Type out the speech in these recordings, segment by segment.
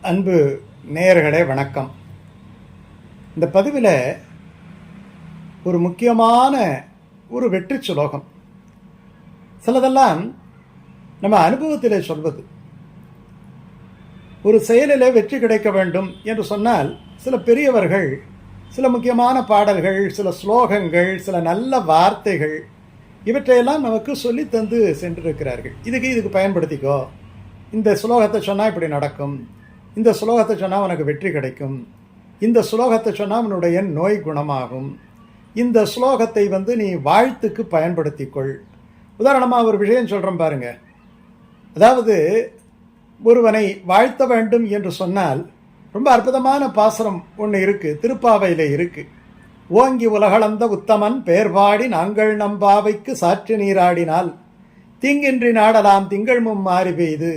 அன்பு நேயர்களே வணக்கம். இந்த பதிவில் ஒரு முக்கியமான ஒரு வெற்றி சுலோகம். சிலதெல்லாம் நம்ம அனுபவத்தில் சொல்வது. ஒரு செயலில் வெற்றி கிடைக்க வேண்டும் என்று சொன்னால் சில பெரியவர்கள் சில முக்கியமான பாடல்கள், சில ஸ்லோகங்கள், சில நல்ல வார்த்தைகள் இவற்றையெல்லாம் நமக்கு சொல்லி தந்து சென்றிருக்கிறார்கள். இதுக்கு பயன்படுத்திக்கோ, இந்த ஸ்லோகத்தை சொன்னால் இப்படி நடக்கும், இந்த ஸ்லோகத்தை சொன்னால் உனக்கு வெற்றி கிடைக்கும், இந்த ஸ்லோகத்தை சொன்னால் உன்னுடைய நோய் குணமாகும், இந்த ஸ்லோகத்தை நீ வாழ்த்துக்கு பயன்படுத்திக்கொள். உதாரணமாக ஒரு விஷயம் சொல்கிறோம் பாருங்க. அதாவது ஒருவனை வாழ்த்த வேண்டும் என்று சொன்னால் ரொம்ப அற்புதமான பாசுரம் ஒன்று இருக்குது, திருப்பாவையில் இருக்குது. ஓங்கி உலகளந்த உத்தமன் பேர்பாடி நாங்கள் நம்பாவைக்கு சாற்று நீராடினால் தீங்கின்றி நாடலாம் திங்கள் மும்மாறி பெய்து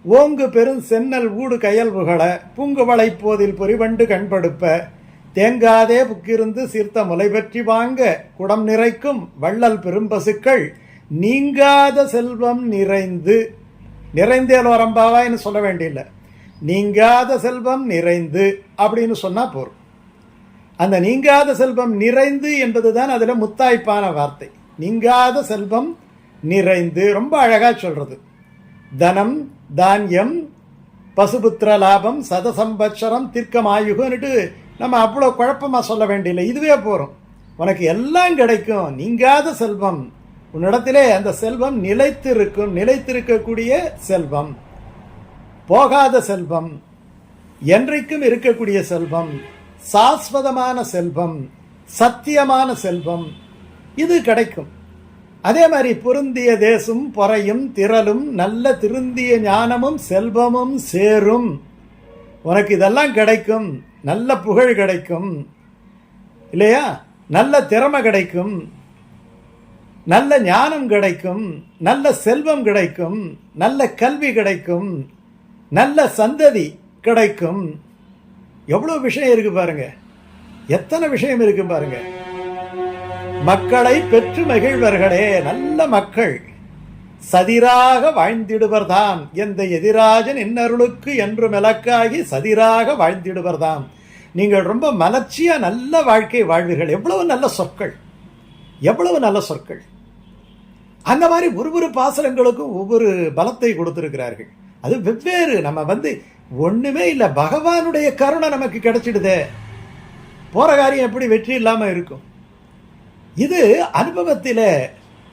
ஓங்கு பெரும் சென்னல் ஊடு கயல் புகழ பூங்குவளை போதில் பொறிவண்டு கண்படுப்ப தேங்காதே புக்கிருந்து சீர்த்த முலை பற்றி வாங்க குடம் நிறைக்கும் வள்ளல் பெரும்பசுக்கள் நீங்காத செல்வம் நிறைந்தேல் வரம்பாவான்னு சொல்ல வேண்டியில்லை, நீங்காத செல்வம் நிறைந்து அப்படின்னு சொன்னால் போரும். அந்த நீங்காத செல்வம் நிறைந்து என்பது தான் அதில் முத்தாய்ப்பான வார்த்தை. நீங்காத செல்வம் நிறைந்து ரொம்ப அழகாக சொல்கிறது. தனம் தானியம் பசுபுத்திர லாபம் சதசம்பட்சரம் தீர்க்கமாயுகன்னுட்டு நம்ம அவ்வளோ குழப்பமாக சொல்ல வேண்டியில்லை, இதுவே போகிறோம். உனக்கு எல்லாம் கிடைக்கும், நீங்காத செல்வம் உன்னிடத்திலே, அந்த செல்வம் நிலைத்திருக்கக்கூடிய செல்வம், போகாத செல்வம், என்றைக்கும் இருக்கக்கூடிய செல்வம், சாஸ்வதமான செல்வம், சத்தியமான செல்வம், இது கிடைக்கும். அதே மாதிரி பொருந்திய தேசும் பொறையும் திரளும் நல்ல திருந்திய ஞானமும் செல்வமும் சேரும். உனக்கு இதெல்லாம் கிடைக்கும், நல்ல புகழ் கிடைக்கும் இல்லையா, நல்ல திறமை கிடைக்கும், நல்ல ஞானம் கிடைக்கும், நல்ல செல்வம் கிடைக்கும், நல்ல கல்வி கிடைக்கும், நல்ல சந்ததி கிடைக்கும். எவ்வளோ விஷயம் இருக்கு பாருங்க, எத்தனை விஷயம் இருக்கு பாருங்க. மக்களை பெற்று மகிழ்வர்களே, நல்ல மக்கள் சதிராக வாழ்ந்திடுவர்தாம் எந்த எதிராஜன் இன்னருளுக்கு என்று மிளக்காகி சதிராக வாழ்ந்திடுவர்தாம். நீங்கள் ரொம்ப மலர்ச்சியா நல்ல வாழ்க்கை வாழ்வீர்கள். எவ்வளவு நல்ல சொற்கள், எவ்வளவு நல்ல சொற்கள். அந்த மாதிரி ஒரு பாசனங்களுக்கும் ஒவ்வொரு பலத்தை கொடுத்திருக்கிறார்கள். அது வெவ்வேறு. நம்ம ஒண்ணுமே இல்லை, பகவானுடைய கருணை நமக்கு கிடைச்சிடுதே, போற காரியம் எப்படி வெற்றி இல்லாமல் இருக்கும். இது அனுபவத்தில்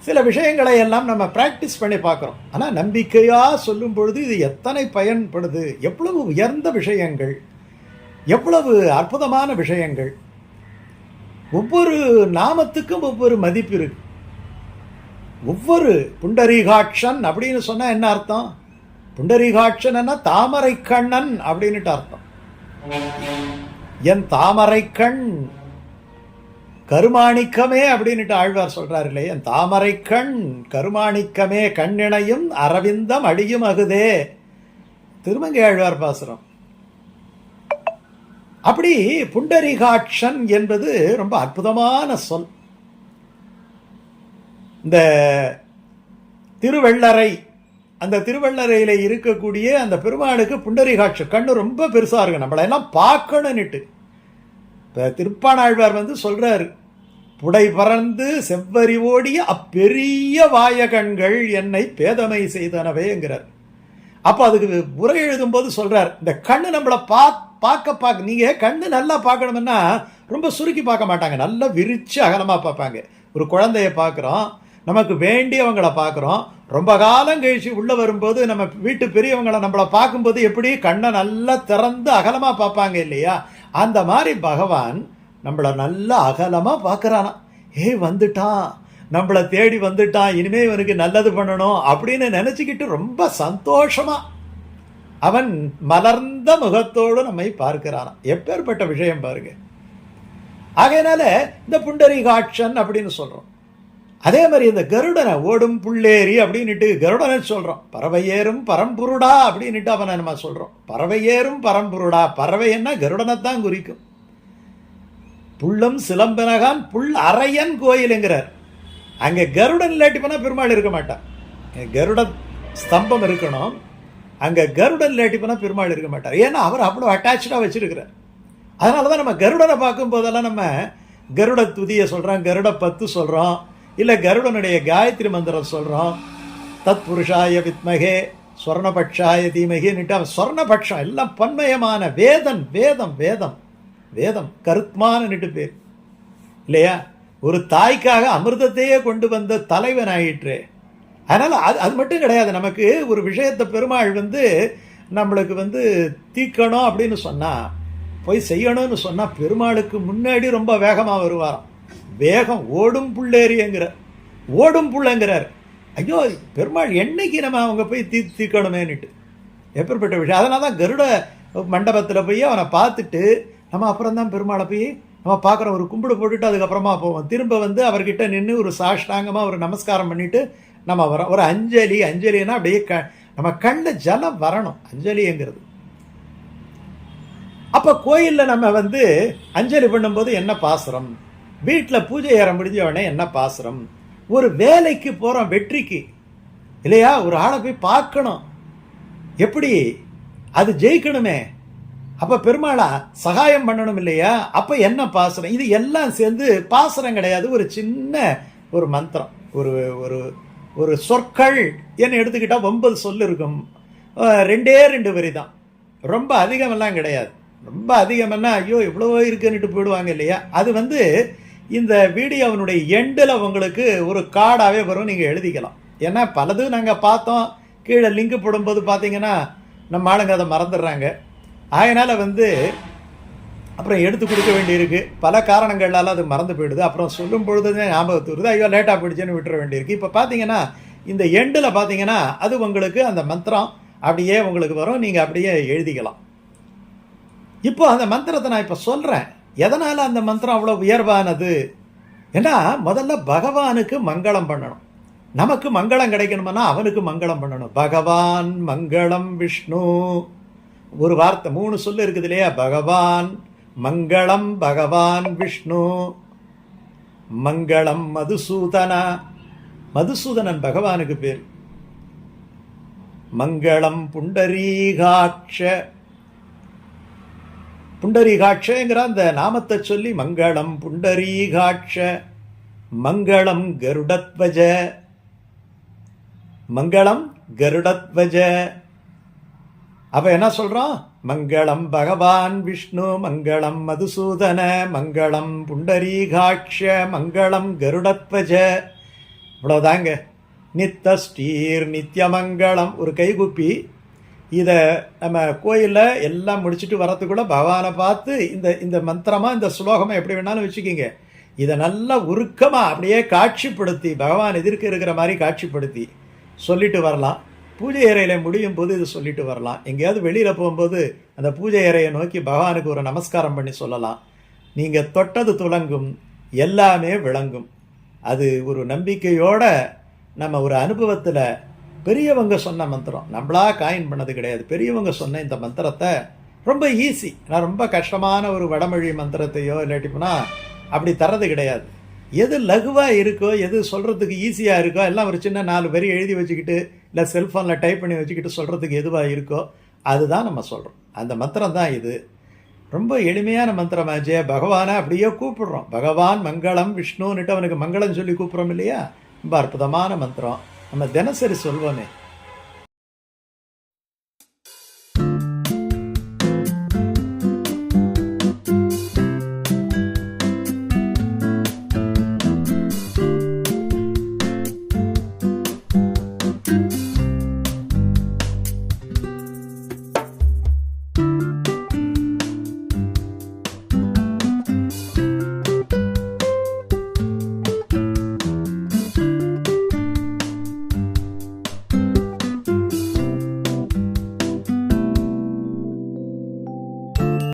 சில விஷயங்களை எல்லாம் நம்ம பிராக்டிஸ் பண்ணி பார்க்குறோம். ஆனால் நம்பிக்கையாக சொல்லும் பொழுது இது எத்தனை பயன்படுது, எவ்வளவு உயர்ந்த விஷயங்கள், எவ்வளவு அற்புதமான விஷயங்கள். ஒவ்வொரு நாமத்துக்கும் ஒவ்வொரு மதிப்பு இருக்கு. ஒவ்வொரு புண்டரீகாட்சன் அப்படின்னு சொன்னால் என்ன அர்த்தம்? புண்டரீகாட்சன் தாமரை கண்ணன் அப்படின்னுட்டு அர்த்தம். என் தாமரை கண் கருமாணிக்கமே அப்படின்னுட்டு ஆழ்வார் சொல்றாரு இல்லையா, என் தாமரை கண் கருமாணிக்கமே கண்ணிணையும் அரவிந்தம் அடியும் அகுதே, திருமங்கை ஆழ்வார் பாசுரம். அப்படி புண்டரீகாட்சன் என்பது ரொம்ப அற்புதமான சொல். இந்த திருவள்ளரை, அந்த திருவள்ளரையில் இருக்கக்கூடிய அந்த பெருமாளுக்கு புண்டரீகாட்ச கண்ணு ரொம்ப பெருசாக இருக்கு, நம்மளெல்லாம் பார்க்கணுன்னுட்டு. இப்போ திருப்பாணாழ்வார் சொல்றாரு, புடை பறந்து செவ்வரி ஓடிய அப்பெரிய வாய கண்கள் என்னை பேதமை செய்தனவேங்கிறார். அப்போ அதுக்கு உரை எழுதும்போது சொல்றார், இந்த கண்ணு நம்மளை பார்க்க நீங்க கண்ணு நல்லா பார்க்கணும்னா ரொம்ப சுருக்கி பார்க்க மாட்டாங்க, நல்லா விரிச்சு அகலமாக பார்ப்பாங்க. ஒரு குழந்தைய பார்க்குறோம், நமக்கு வேண்டியவங்களை பார்க்குறோம், ரொம்ப காலம் கழிச்சு உள்ளே வரும்போது நம்ம வீட்டு பெரியவங்களை நம்மளை பார்க்கும்போது எப்படி கண்ணை நல்லா திறந்து அகலமாக பார்ப்பாங்க இல்லையா, அந்த மாதிரி பகவான் நம்மளை நல்லா அகலமாக பார்க்குறானா. வந்துட்டான், நம்மளை தேடி வந்துட்டான், இனிமே இவனுக்கு நல்லது பண்ணணும் அப்படின்னு நினச்சிக்கிட்டு ரொம்ப சந்தோஷமா அவன் மலர்ந்த முகத்தோடு நம்மை பார்க்கிறானா. எப்பேற்பட்ட விஷயம் பாருங்க. ஆகையினால இந்த புண்டரீகாட்சன் அப்படின்னு சொல்றோம். அதே மாதிரி இந்த கருடனை ஓடும் புள்ளேரி அப்படின்னுட்டு கருடனை சொல்றோம். பறவை ஏறும் பரம்புருடா அப்படின்னுட்டு அவனை நம்ம சொல்றோம். பறவை ஏறும் பரம்புருடா, பறவை என்ன கருடனைத்தான் குறிக்கும். புள்ளும் சிலம்பனகான் புல் அரையன் கோயிலுங்கிறார். அங்கே கருடன் இல்லாட்டி போனால் பெருமாள் இருக்க மாட்டான். கருட ஸ்தம்பம் இருக்கணும், அங்கே கருடன் இல்லாட்டி போனால் பெருமாள் இருக்க மாட்டார். ஏன்னா அவர் அவ்வளோ அட்டாச்சாக வச்சுருக்கிறார். அதனால தான் நம்ம கருடனை பார்க்கும் போதெல்லாம் நம்ம கருட துதியை சொல்கிறோம், கருட பத்து சொல்கிறோம், இல்லை கருடனுடைய காயத்ரி மந்திரம் சொல்கிறோம். தத் புருஷாய வித்மகே ஸ்வர்ணபக்ஷாய தீமகின்னுட்டு அவன் ஸ்வர்ணபக்ஷம் எல்லாம் பன்மயமான வேதம் வேதம் வேதம் வேதம் கருத்மான்னுட்டு பேர் இல்லையா? ஒரு தாய்க்காக அமிர்தத்தையே கொண்டு வந்த தலைவன் ஆயிற்று. அதனால் அது மட்டும் கிடையாது. நமக்கு ஒரு விஷயத்தை பெருமாள் நம்மளுக்கு தீக்கணும் அப்படின்னு சொன்னால், போய் செய்யணும்னு சொன்னால் பெருமாளுக்கு முன்னாடி ரொம்ப வேகமாக வருவாராம். வேகம் ஓடும் புள்ளேறிங்கிற ஓடும் புள்ளங்கிறார். ஐயோ பெருமாள் என்னைக்கு நம்ம அவங்க போய் தீக்கணுமேன்னுட்டு எப்பேற்பட்ட விஷயம். அதனால தான் கருட மண்டபத்தில் போய் அவனை பார்த்துட்டு நம்ம அப்புறம் தான் பெருமாளை போய் நம்ம பார்க்குறோம். ஒரு கும்பிடு போட்டுட்டு அதுக்கப்புறமா போவோம். திரும்ப அவர்கிட்ட நின்று ஒரு சாஷ்டாங்கமாக ஒரு நமஸ்காரம் பண்ணிவிட்டு நம்ம வரோம். ஒரு அஞ்சலின்னா அப்படியே நம்ம கண்ணில் ஜலம் வரணும் அஞ்சலிங்கிறது. அப்போ கோயிலில் நம்ம அஞ்சலி பண்ணும்போது என்ன பாசுரம், வீட்டில் பூஜை ஏற முடிஞ்சவனே என்ன பாசுரம், ஒரு வேலைக்கு போகிறோம் வெற்றிக்கு இல்லையா, ஒரு ஆளை போய் பார்க்கணும், எப்படி அது ஜெயிக்கணுமே, அப்போ பெருமாளா சகாயம் பண்ணணும் இல்லையா, அப்போ என்ன பாசுரம். இது எல்லாம் சேர்ந்து பாசுரம் கிடையாது, ஒரு சின்ன ஒரு மந்திரம், ஒரு ஒரு ஒரு சொற்கள் என்ன எடுத்துக்கிட்டால் 9 சொல் இருக்கும். 2 வரி தான், ரொம்ப அதிகமெல்லாம் கிடையாது. ரொம்ப அதிகமென்னா ஐயோ இவ்வளோ இருக்குன்னுட்டு போயிடுவாங்க இல்லையா. அது இந்த வீடியோவனுடைய எண்டில் உங்களுக்கு ஒரு கார்டாகவே வரும், நீங்கள் எழுதிக்கலாம். ஏன்னா பலது நாங்கள் பார்த்தோம், கீழே லிங்க் போடும்போது பார்த்தீங்கன்னா நம்ம ஆளுங்க அதை மறந்துடுறாங்க. அதனால் அப்புறம் எடுத்து கொடுக்க வேண்டியிருக்கு. பல காரணங்களால் அது மறந்து போயிடுது. அப்புறம் சொல்லும் பொழுது தான் ஞாபகத்து வருது, ஐயோ லேட்டாக போயிடுச்சுன்னு விட்டுற வேண்டியிருக்கு. இப்போ பார்த்தீங்கன்னா இந்த எண்டில் பார்த்தீங்கன்னா அது உங்களுக்கு அந்த மந்திரம் அப்படியே உங்களுக்கு வரும், நீங்கள் அப்படியே எழுதிக்கலாம். இப்போ அந்த மந்திரத்தை நான் இப்போ சொல்கிறேன். எதனால் அந்த மந்திரம் அவ்வளோ உயர்வானது? ஏன்னா முதல்ல பகவானுக்கு மங்களம் பண்ணணும். நமக்கு மங்களம் கிடைக்கணும்னா அவனுக்கு மங்களம் பண்ணணும். பகவான் மங்களம் விஷ்ணு, ஒரு வார்த்தை 3 சொல்லு இருக்குது இல்லையா. பகவான் மங்களம், பகவான் விஷ்ணு, மங்களம் மதுசூதனா, மதுசூதனன் பகவானுக்கு பேர். மங்களம் புண்டரீகாட்ச, புண்டரீகாட்சங்கிற அந்த நாமத்தை சொல்லி மங்களம் புண்டரீகாட்ச, மங்களம் கருடத்வஜ, மங்களம் கருடத்வஜ. அப்ப என்ன சொல்றோம்? மங்களம் பகவான் விஷ்ணு, மங்களம் மதுசூதன, மங்களம் புண்டரீகாட்ச, மங்களம் கருடத்வஜ. இவ்வளோதாங்க. நித்தஸ்டீர் நித்தியமங்கலம். ஒரு கைகுப்பி இதை நம்ம கோயிலில் எல்லாம் முடிச்சுட்டு வரத்துக்குள்ள பகவானை பார்த்து இந்த இந்த மந்திரமாக இந்த ஸ்லோகமாக எப்படி வேணாலும் வச்சுக்கிங்க. இதை நல்லா உருக்கமாக அப்படியே காட்சிப்படுத்தி பகவான் எதிர்க்க இருக்கிற மாதிரி காட்சிப்படுத்தி சொல்லிட்டு வரலாம். பூஜை அறையில் முடியும் போது இது சொல்லிட்டு வரலாம். எங்கேயாவது வெளியில் போகும்போது அந்த பூஜை அறையை நோக்கி பகவானுக்கு ஒரு நமஸ்காரம் பண்ணி சொல்லலாம். நீங்கள் தொட்டது துலங்கும், எல்லாமே விளங்கும். அது ஒரு நம்பிக்கையோட நம்ம ஒரு அனுபவத்தில் பெரியவங்க சொன்ன மந்திரம், நம்மளா காயின் பண்ணது கிடையாது. பெரியவங்க சொன்ன இந்த மந்திரத்தை ரொம்ப ஈஸி. நான் ரொம்ப கஷ்டமான ஒரு வடமொழி மந்திரத்தையோ இல்லாட்டி போனால் அப்படி தர்றது கிடையாது. எது லகுவாக இருக்கோ, எது சொல்கிறதுக்கு ஈஸியாக இருக்கோ எல்லாம் ஒரு சின்ன 4 வரி எழுதி வச்சுக்கிட்டு இல்லை செல்ஃபோனில் டைப் பண்ணி வச்சுக்கிட்டு சொல்கிறதுக்கு எதுவாக இருக்கோ அதுதான் நம்ம சொல்கிறோம். அந்த மந்திரம் தான் இது. ரொம்ப எளிமையான மந்திரமாச்சே. பகவானை அப்படியே கூப்பிடுறோம். பகவான் மங்களம் விஷ்ணுன்னுட்டு அவனுக்கு மங்களம் சொல்லி கூப்பிட்றோம் இல்லையா. ரொம்ப அற்புதமான மந்திரம். நம்ம தினசரி சொல்வோமே.